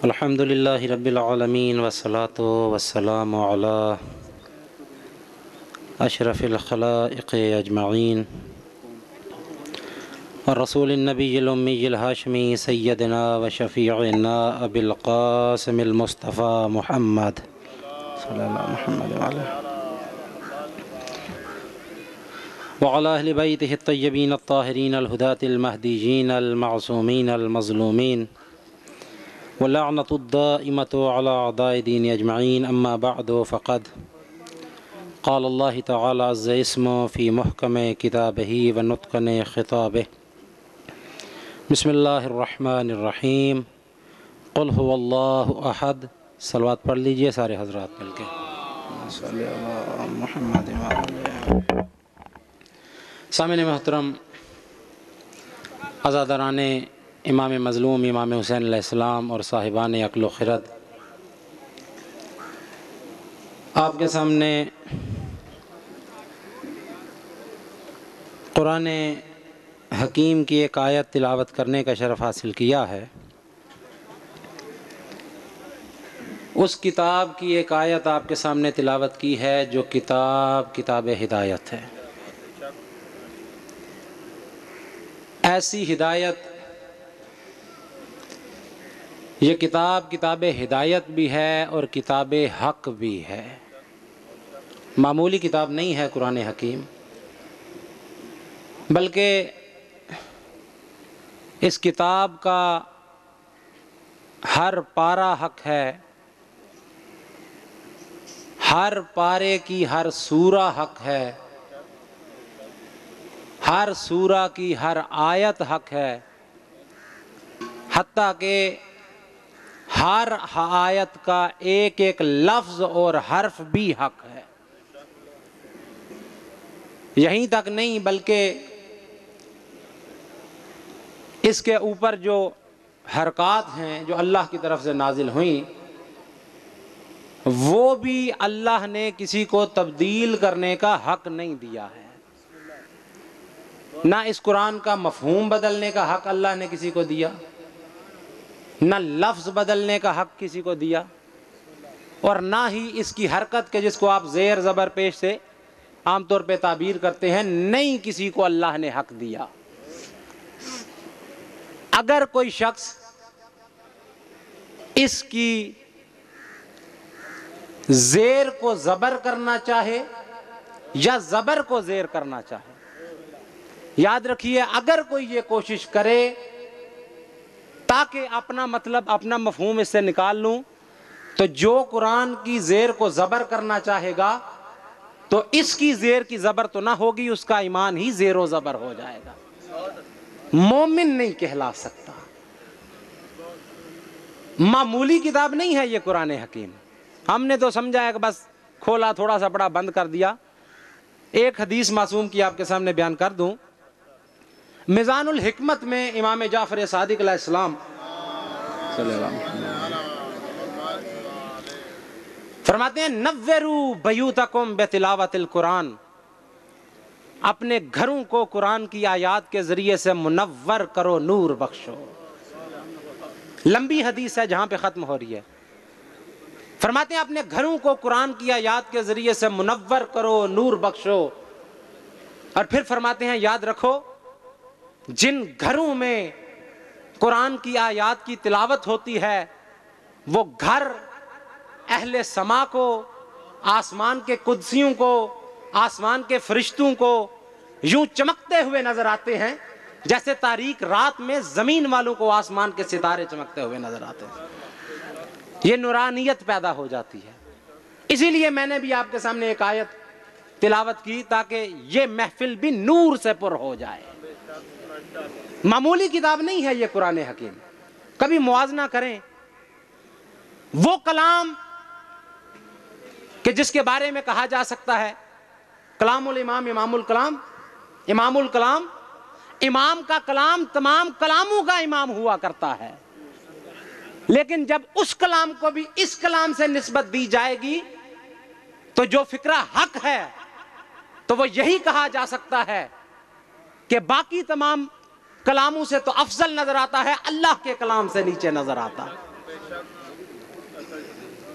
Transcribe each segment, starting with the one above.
الحمد للہ رب العالمین والصلاة والسلام علی اشرف الخلائق اجمعین الرسول النبی الامی الہاشمی سیدنا و شفیعنا ابی القاسم المصطفى محمد صلی اللہ محمد وعلی اہل بیتہ الطیبین الطاہرین الہداة المہدیین المعصومین المظلومین واللعنة الدائمة على أعداء دين أجمعين. أما بعد فقد قال الله تعالى عز اسمه في محكم كتابه ونتقن خطابه. بسم الله الرحمن الرحيم. قل هو الله أحد. صلوات پڑھ لیجئے سارے حضرات مل کے. صلی اللہ محمد سامعین محترم، عزاداران امام مظلوم امام حسین علیہ السلام اور صاحبان عقل و خرد، آپ کے سامنے قرآن حکیم کی ایک آیت تلاوت کرنے کا شرف حاصل کیا ہے۔ اس کتاب کی ایک آیت آپ کے سامنے تلاوت کی ہے جو کتاب ہدایت ہے۔ ایسی ہدایت، یہ کتاب ہدایت بھی ہے اور کتاب حق بھی ہے، معمولی کتاب نہیں ہے قرآن حکیم، بلکہ اس کتاب کا ہر پارہ حق ہے، ہر پارے کی ہر سورہ حق ہے، ہر سورہ کی ہر آیت حق ہے، حتیٰ کہ ہر آیت کا ایک ایک لفظ اور حرف بھی حق ہے۔ یہیں تک نہیں بلکہ اس کے اوپر جو حرکات ہیں جو اللہ کی طرف سے نازل ہوئیں، وہ بھی اللہ نے کسی کو تبدیل کرنے کا حق نہیں دیا ہے۔ نہ اس قرآن کا مفہوم بدلنے کا حق اللہ نے کسی کو دیا، نہ لفظ بدلنے کا حق کسی کو دیا، اور نہ ہی اس کی حرکت کے جس کو آپ زیر زبر پیش سے عام طور پہ تعبیر کرتے ہیں، نہیں کسی کو اللہ نے حق دیا۔ اگر کوئی شخص اس کی زیر کو زبر کرنا چاہے یا زبر کو زیر کرنا چاہے، یاد رکھیے اگر کوئی یہ کوشش کرے تاکہ اپنا مطلب اپنا مفہوم اس سے نکال لوں، تو جو قرآن کی زیر کو زبر کرنا چاہے گا تو اس کی زیر کی زبر تو نہ ہوگی، اس کا ایمان ہی زیر و زبر ہو جائے گا، مومن نہیں کہلا سکتا۔ معمولی کتاب نہیں ہے یہ قرآن حکیم، ہم نے تو سمجھا ہے کہ بس کھولا تھوڑا سا پڑھا بند کر دیا۔ ایک حدیث معصوم کی آپ کے سامنے بیان کر دوں۔ میزان الحکمت میں امام جعفر صادق علیہ السلام فرماتے ہیں نوّروا بیوتکم بتلاوت القرآن، اپنے گھروں کو قرآن کی آیات کے ذریعے سے منور کرو، نور بخشو۔ لمبی حدیث ہے جہاں پہ ختم ہو رہی ہے، فرماتے ہیں اپنے گھروں کو قرآن کی آیات کے ذریعے سے منور کرو، نور بخشو، اور پھر فرماتے ہیں یاد رکھو جن گھروں میں قرآن کی آیات کی تلاوت ہوتی ہے وہ گھر اہل سما کو، آسمان کے قدسیوں کو، آسمان کے فرشتوں کو یوں چمکتے ہوئے نظر آتے ہیں جیسے تاریک رات میں زمین والوں کو آسمان کے ستارے چمکتے ہوئے نظر آتے ہیں۔ یہ نورانیت پیدا ہو جاتی ہے۔ اسی لیے میں نے بھی آپ کے سامنے ایک آیت تلاوت کی تاکہ یہ محفل بھی نور سے پر ہو جائے۔ معمولی کتاب نہیں ہے یہ قرآن حکیم۔ کبھی موازنہ کریں وہ کلام کہ جس کے بارے میں کہا جا سکتا ہے کلام الامام امام الکلام، امام الکلام، امام کا کلام تمام کلاموں کا امام ہوا کرتا ہے، لیکن جب اس کلام کو بھی اس کلام سے نسبت دی جائے گی تو جو فکرہ حق ہے تو وہ یہی کہا جا سکتا ہے کہ باقی تمام کلاموں سے تو افضل نظر آتا ہے، اللہ کے کلام سے نیچے نظر آتا ہے۔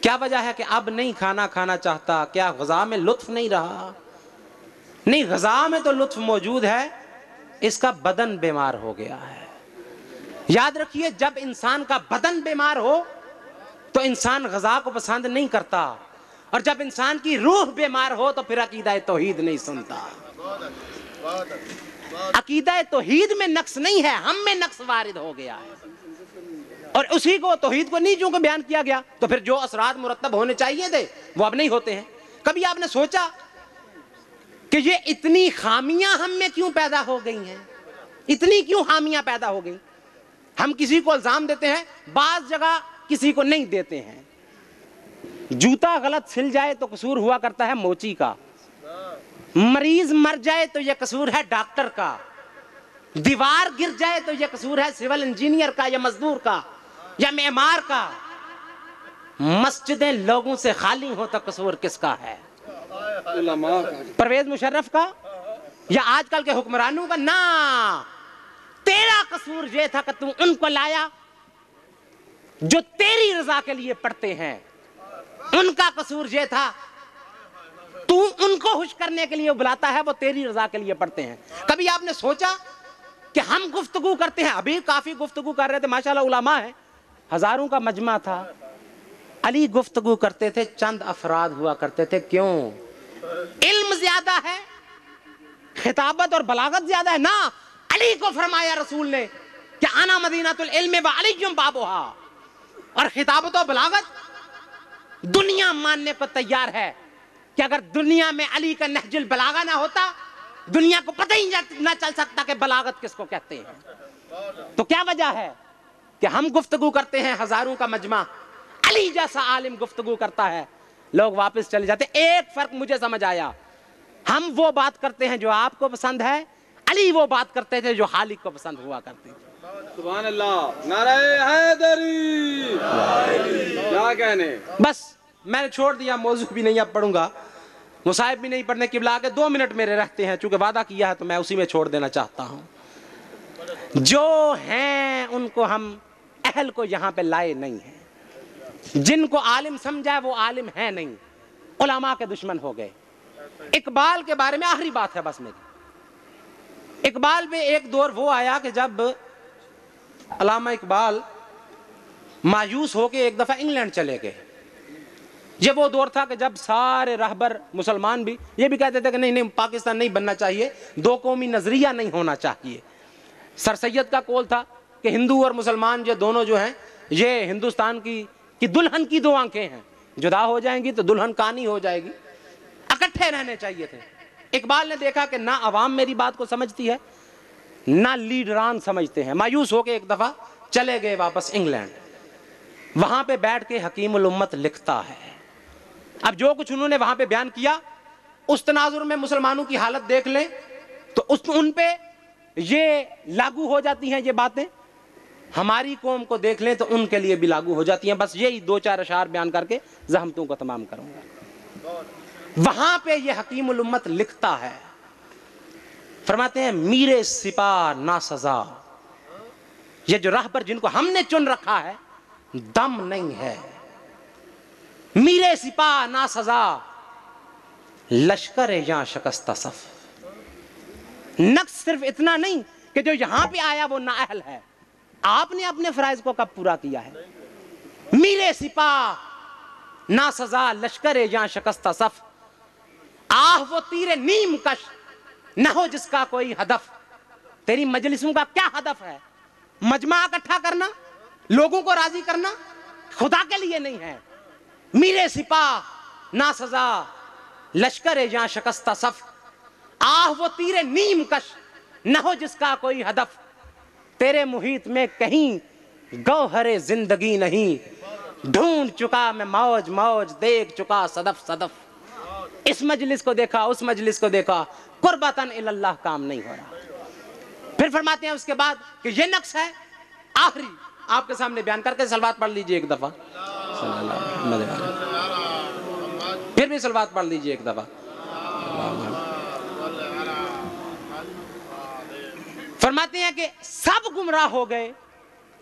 کیا وجہ ہے کہ اب نہیں کھانا چاہتا؟ کیا غذا میں لطف نہیں رہا؟ نہیں، غذا میں تو لطف موجود ہے، اس کا بدن بیمار ہو گیا ہے۔ یاد رکھیے، جب انسان کا بدن بیمار ہو تو انسان غذا کو پسند نہیں کرتا، اور جب انسان کی روح بیمار ہو تو پھر عقیدہ توحید نہیں سنتا۔ عقیدہ توحید میں نقص نہیں ہے، ہم میں نقص وارد ہو گیا ہے، اور اسی کو توحید کو نہیں چونکہ بیان کیا گیا تو پھر جو اثرات مرتب ہونے چاہیے تھے وہ اب نہیں ہوتے ہیں۔ کبھی آپ نے سوچا کہ یہ اتنی خامیاں ہم میں کیوں پیدا ہو گئی ہیں؟ اتنی کیوں خامیاں پیدا ہو گئی؟ ہم کسی کو الزام دیتے ہیں، بعض جگہ کسی کو نہیں دیتے ہیں۔ جوتا غلط سل جائے تو قصور ہوا کرتا ہے موچی کا، مریض مر جائے تو یہ قصور ہے ڈاکٹر کا، دیوار گر جائے تو یہ قصور ہے سول انجینئر کا یا مزدور کا یا معمار کا، مسجدیں لوگوں سے خالی ہوں تو قصور کس کا ہے؟ پرویز مشرف کا یا آج کل کے حکمرانوں کا؟ نا، تیرا قصور یہ تھا کہ تو ان کو لایا جو تیری رضا کے لیے پڑھتے ہیں، ان کا قصور یہ تھا تو ان کو خوش کرنے کے لیے بلاتا ہے، وہ تیری رضا کے لیے پڑھتے ہیں۔ کبھی آپ نے سوچا کہ ہم گفتگو کرتے ہیں، ابھی کافی گفتگو کر رہے تھے، ماشاءاللہ علماء ہیں، ہزاروں کا مجمع تھا، علی گفتگو کرتے تھے، چند افراد ہوا کرتے تھے، کیوں؟ علم زیادہ ہے، خطابت اور بلاغت زیادہ ہے؟ نا، علی کو فرمایا رسول نے کہ انا مدینۃ العلم وعلی بابھا، اور خطابت و بلاغت دنیا ماننے کو تیار ہے کہ اگر دنیا میں علی کا نہج البلاغہ نہ ہوتا دنیا کو پتہ ہی نہ چل سکتا کہ بلاغت کس کو کہتے ہیں۔ تو کیا وجہ ہے کہ ہم گفتگو کرتے ہیں، ہزاروں کا مجمع، علی جیسا عالم گفتگو کرتا ہے، لوگ واپس چلے جاتے۔ ایک فرق مجھے سمجھ آیا، ہم وہ بات کرتے ہیں جو آپ کو پسند ہے، علی وہ بات کرتے تھے جو خالق کو پسند ہوا کرتے تھے۔ سبحان اللہ، نعرہ حیدری، کیا کہنے۔ بس میں نے چھوڑ دیا، موضوع بھی نہیں اب پڑھوں گا، مصائب بھی نہیں پڑھنے، قبلہ آگے 2 منٹ میرے رہتے ہیں، چونکہ وعدہ کیا ہے تو میں اسی میں چھوڑ دینا چاہتا ہوں۔ جو ہیں ان کو ہم اہل کو یہاں پہ لائے نہیں ہیں، جن کو عالم سمجھا ہے وہ عالم ہے نہیں، علماء کے دشمن ہو گئے۔ اقبال کے بارے میں آخری بات ہے بس میری، اقبال پہ ایک دور وہ آیا کہ جب علامہ اقبال مایوس ہو کے ایک دفعہ انگلینڈ چلے گئے۔ یہ وہ دور تھا کہ جب سارے رہبر مسلمان بھی یہ بھی کہتے تھے کہ نہیں پاکستان نہیں بننا چاہیے، 2 قومی نظریہ نہیں ہونا چاہیے۔ سر سید کا قول تھا کہ ہندو اور مسلمان یہ دونوں جو ہیں یہ ہندوستان کی دلہن کی 2 آنکھیں ہیں، جدا ہو جائیں گی تو دلہن کانی ہو جائے گی، اکٹھے رہنے چاہیے تھے۔ اقبال نے دیکھا کہ نہ عوام میری بات کو سمجھتی ہے نہ لیڈران سمجھتے ہیں، مایوس ہو کے ایک دفعہ چلے گئے واپس انگلینڈ۔ وہاں پہ بیٹھ کے حکیم الامت لکھتا ہے، اب جو کچھ انہوں نے وہاں پہ بیان کیا اس تناظر میں مسلمانوں کی حالت دیکھ لیں تو ان پہ یہ لاگو ہو جاتی ہیں یہ باتیں، ہماری قوم کو دیکھ لیں تو ان کے لیے بھی لاگو ہو جاتی ہیں۔ بس یہی 2-4 اشعار بیان کر کے زحمتوں کو تمام کروں گا۔ وہاں پہ یہ حکیم الامت لکھتا ہے، فرماتے ہیں میرے سپاہ نا سزا، یہ جو راہبر جن کو ہم نے چن رکھا ہے دم نہیں ہے، میرے سپاہ نا سزا لشکر یہاں شکستہ صف۔ نقص صرف اتنا نہیں کہ جو یہاں پہ آیا وہ نااہل ہے، آپ نے اپنے فرائض کو کب پورا کیا ہے؟ میرے سپاہ نا سزا لشکر یہاں شکستہ صف، آہ وہ تیر نیم کش نہ ہو جس کا کوئی ہدف۔ تیری مجلسوں کا کیا ہدف ہے؟ مجمع اکٹھا کرنا، لوگوں کو راضی کرنا، خدا کے لیے نہیں ہے۔ میرے سپاہ نا سزا لشکر یہاں شکستہ صف، آہ وہ تیر نیم کش نہ ہو جس کا کوئی ہدف۔ تیرے محیط میں کہیں گوہر زندگی نہیں، ڈھونڈ چکا میں موج موج، دیکھ چکا صدف صدف۔ اس مجلس کو دیکھا اس مجلس کو دیکھا، قربتاً اللہ کام نہیں ہو رہا۔ پھر فرماتے ہیں اس کے بعد کہ یہ نقص ہے آخری آپ کے سامنے بیان کر کے صلوات پڑھ لیجئے ایک دفعہ، پھر بھی صلوات پڑھ لیجئے ایک دفعہ۔ فرماتے ہیں کہ سب گمراہ ہو گئے